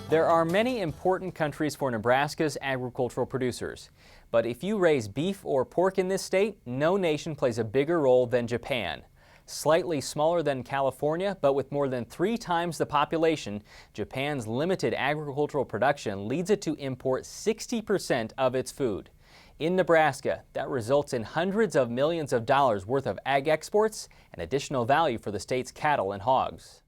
There are many important countries for Nebraska's agricultural producers. But if you raise beef or pork in this state, no nation plays a bigger role than Japan. Slightly smaller than California, but with more than 3 times the population, Japan's limited agricultural production leads it to import 60% of its food. In Nebraska, that results in hundreds of millions of dollars worth of ag exports and additional value for the state's cattle and hogs.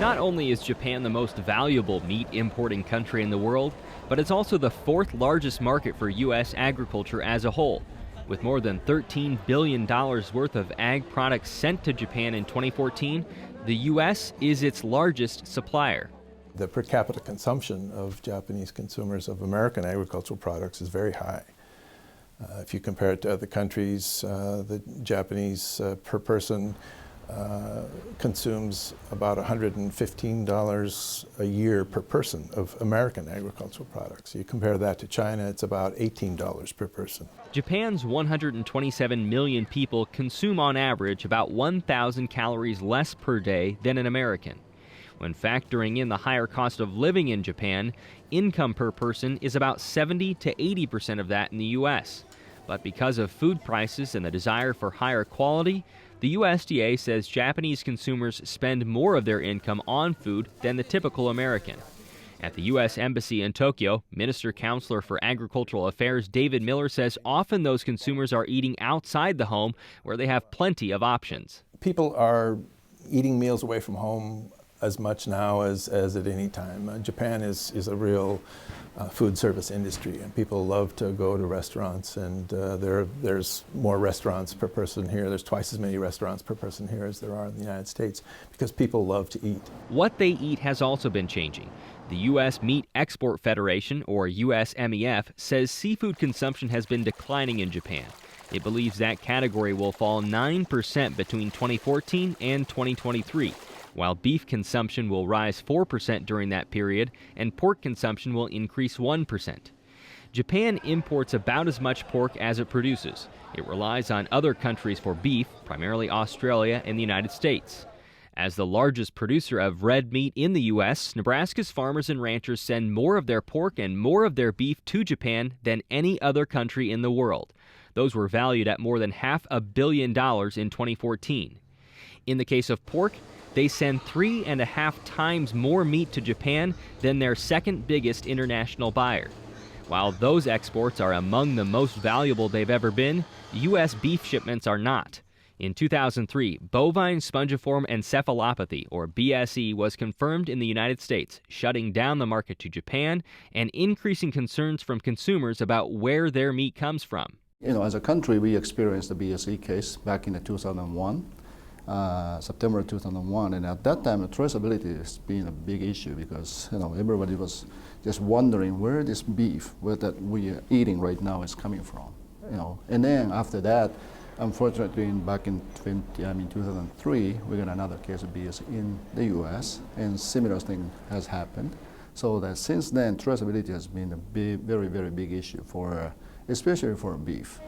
Not only is Japan the most valuable meat importing country in the world, but it's also the 4th largest market for U.S. agriculture as a whole. With more than $13 billion worth of ag products sent to Japan in 2014, the U.S. is its largest supplier. The per capita consumption of Japanese consumers of American agricultural products is very high. If you compare it to other countries, the Japanese per person consumes about $115 a year per person of American agricultural products. You compare that to China, it's about $18 per person. Japan's 127 million people consume on average about 1,000 calories less per day than an American. When factoring in the higher cost of living in Japan, income per person is about 70 to 80% of that in the U.S. But because of food prices and the desire for higher quality, the USDA says Japanese consumers spend more of their income on food than the typical American. At the U.S. Embassy in Tokyo, Minister Counselor for Agricultural Affairs David Miller says often those consumers are eating outside the home where they have plenty of options. People are eating meals away from home as much now as at any time. Japan is a real food service industry, and people love to go to restaurants, and there's more restaurants per person here. There's twice as many restaurants per person here as there are in the United States because people love to eat. What they eat has also been changing. The U.S. Meat Export Federation, or USMEF, says seafood consumption has been declining in Japan. It believes that category will fall 9% between 2014 and 2023. While beef consumption will rise 4% during that period, and pork consumption will increase 1%. Japan imports about as much pork as it produces. It relies on other countries for beef, primarily Australia and the United States. As the largest producer of red meat in the U.S., Nebraska's farmers and ranchers send more of their pork and more of their beef to Japan than any other country in the world. Those were valued at more than $500 million in 2014. In the case of pork, they send 3.5 times more meat to Japan than their second biggest international buyer. While those exports are among the most valuable they've ever been, U.S. beef shipments are not. In 2003, bovine spongiform encephalopathy, or BSE, was confirmed in the United States, shutting down the market to Japan and increasing concerns from consumers about where their meat comes from. As a country, we experienced the BSE case back in 2001. September 2001, and at that time the traceability has been a big issue because everybody was just wondering where this beef that we are eating right now is coming from. And then after that, unfortunately, back in 2003, we got another case of BSE in the U.S. and similar thing has happened. So that since then, traceability has been a big, very, very big issue especially for beef.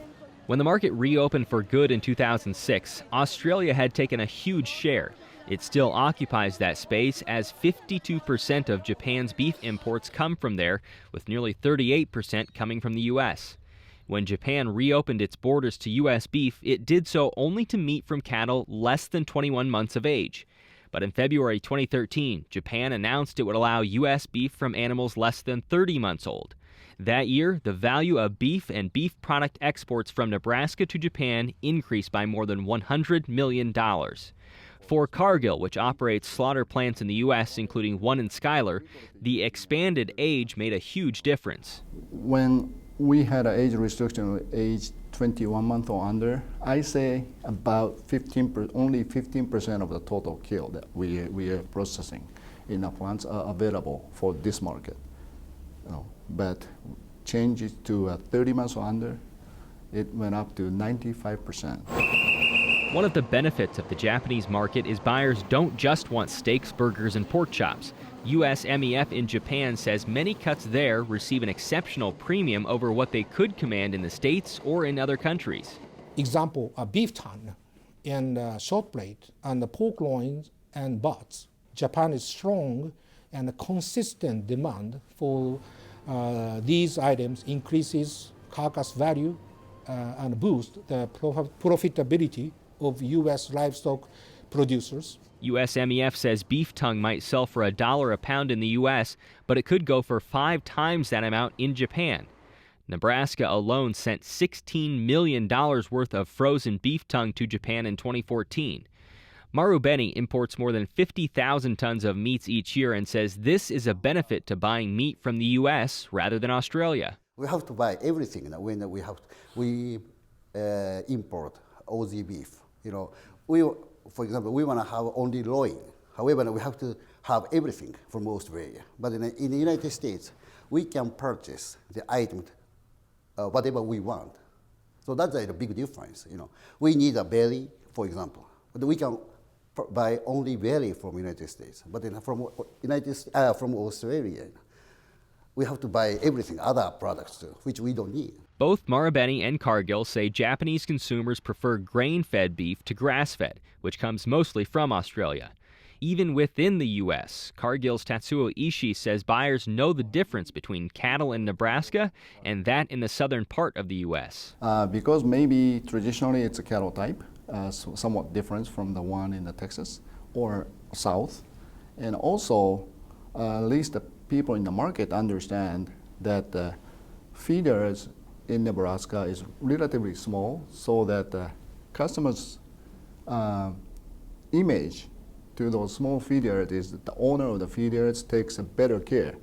When the market reopened for good in 2006, Australia had taken a huge share. It still occupies that space as 52% of Japan's beef imports come from there, with nearly 38% coming from the U.S. When Japan reopened its borders to U.S. beef, it did so only to meat from cattle less than 21 months of age. But in February 2013, Japan announced it would allow U.S. beef from animals less than 30 months old. That year, the value of beef and beef product exports from Nebraska to Japan increased by more than $100 million. For Cargill, which operates slaughter plants in the U.S., including one in Schuyler, the expanded age made a huge difference. When we had an age restriction age 21 months or under, I say about only 15% of the total kill that we are processing in our plants are available for this market. But change it to 30 months or under, it went up to 95%. One of the benefits of the Japanese market is buyers don't just want steaks, burgers, and pork chops. USMEF in Japan says many cuts there receive an exceptional premium over what they could command in the States or in other countries. Example, a beef tongue and short plate and the pork loins and butts. Japan is strong and the consistent demand for these items increases carcass value and boost the profitability of U.S. livestock producers. USMEF says beef tongue might sell for $1 a pound in the U.S., but it could go for 5 times that amount in Japan. Nebraska alone sent $16 million worth of frozen beef tongue to Japan in 2014. Marubeni imports more than 50,000 tons of meats each year and says this is a benefit to buying meat from the U.S. rather than Australia. We have to buy everything when we import Aussie beef. For example, we want to have only loin. However, we have to have everything from Australia. But in the United States, we can purchase the item whatever we want. So that's a big difference. We need a belly, for example, but we can buy only belly from United States. But from Australia, we have to buy everything, other products too, which we don't need. Both Marubeni and Cargill say Japanese consumers prefer grain-fed beef to grass-fed, which comes mostly from Australia. Even within the U.S., Cargill's Tatsuo Ishii says buyers know the difference between cattle in Nebraska and that in the southern part of the U.S. Because maybe traditionally it's a cattle type, somewhat different from the one in the Texas or South. And also, at least the people in the market understand that the feeders in Nebraska is relatively small, so that the customers' image to those small feeders is that the owner of the feeders takes a better care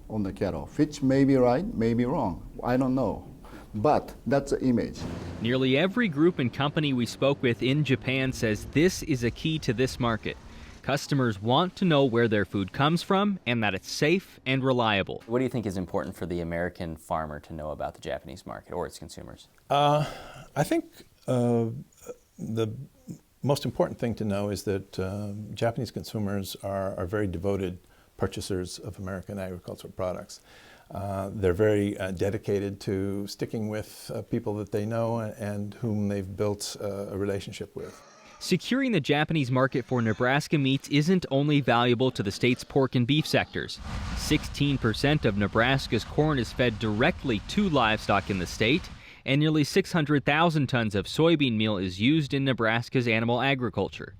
on the cattle, which may be right, may be wrong. I don't know. But that's the image. Nearly every group and company we spoke with in Japan says this is a key to this market. Customers want to know where their food comes from and that it's safe and reliable. What do you think is important for the American farmer to know about the Japanese market or its consumers? I think the most important thing to know is that Japanese consumers are very devoted purchasers of American agricultural products. They're very dedicated to sticking with people that they know and whom they've built a relationship with. Securing the Japanese market for Nebraska meats isn't only valuable to the state's pork and beef sectors. 16% of Nebraska's corn is fed directly to livestock in the state, and nearly 600,000 tons of soybean meal is used in Nebraska's animal agriculture.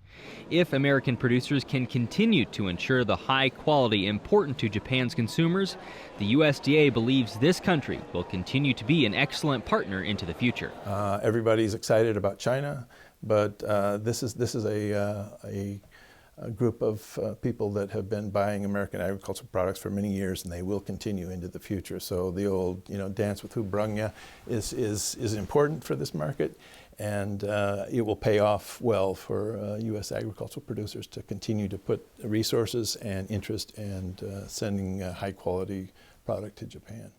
If American producers can continue to ensure the high quality important to Japan's consumers, the USDA believes this country will continue to be an excellent partner into the future. Everybody's excited about China, but this is a group of people that have been buying American agricultural products for many years, and they will continue into the future. So the old, dance with who brung ya is important for this market, and it will pay off well for U.S. agricultural producers to continue to put resources and interest and sending high quality product to Japan.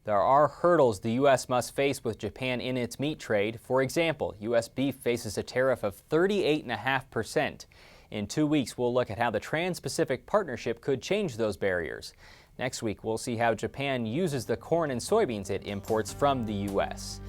There are hurdles the U.S. must face with Japan in its meat trade. For example, U.S. beef faces a tariff of 38.5%. In 2 weeks, we'll look at how the Trans-Pacific Partnership could change those barriers. Next week, we'll see how Japan uses the corn and soybeans it imports from the U.S.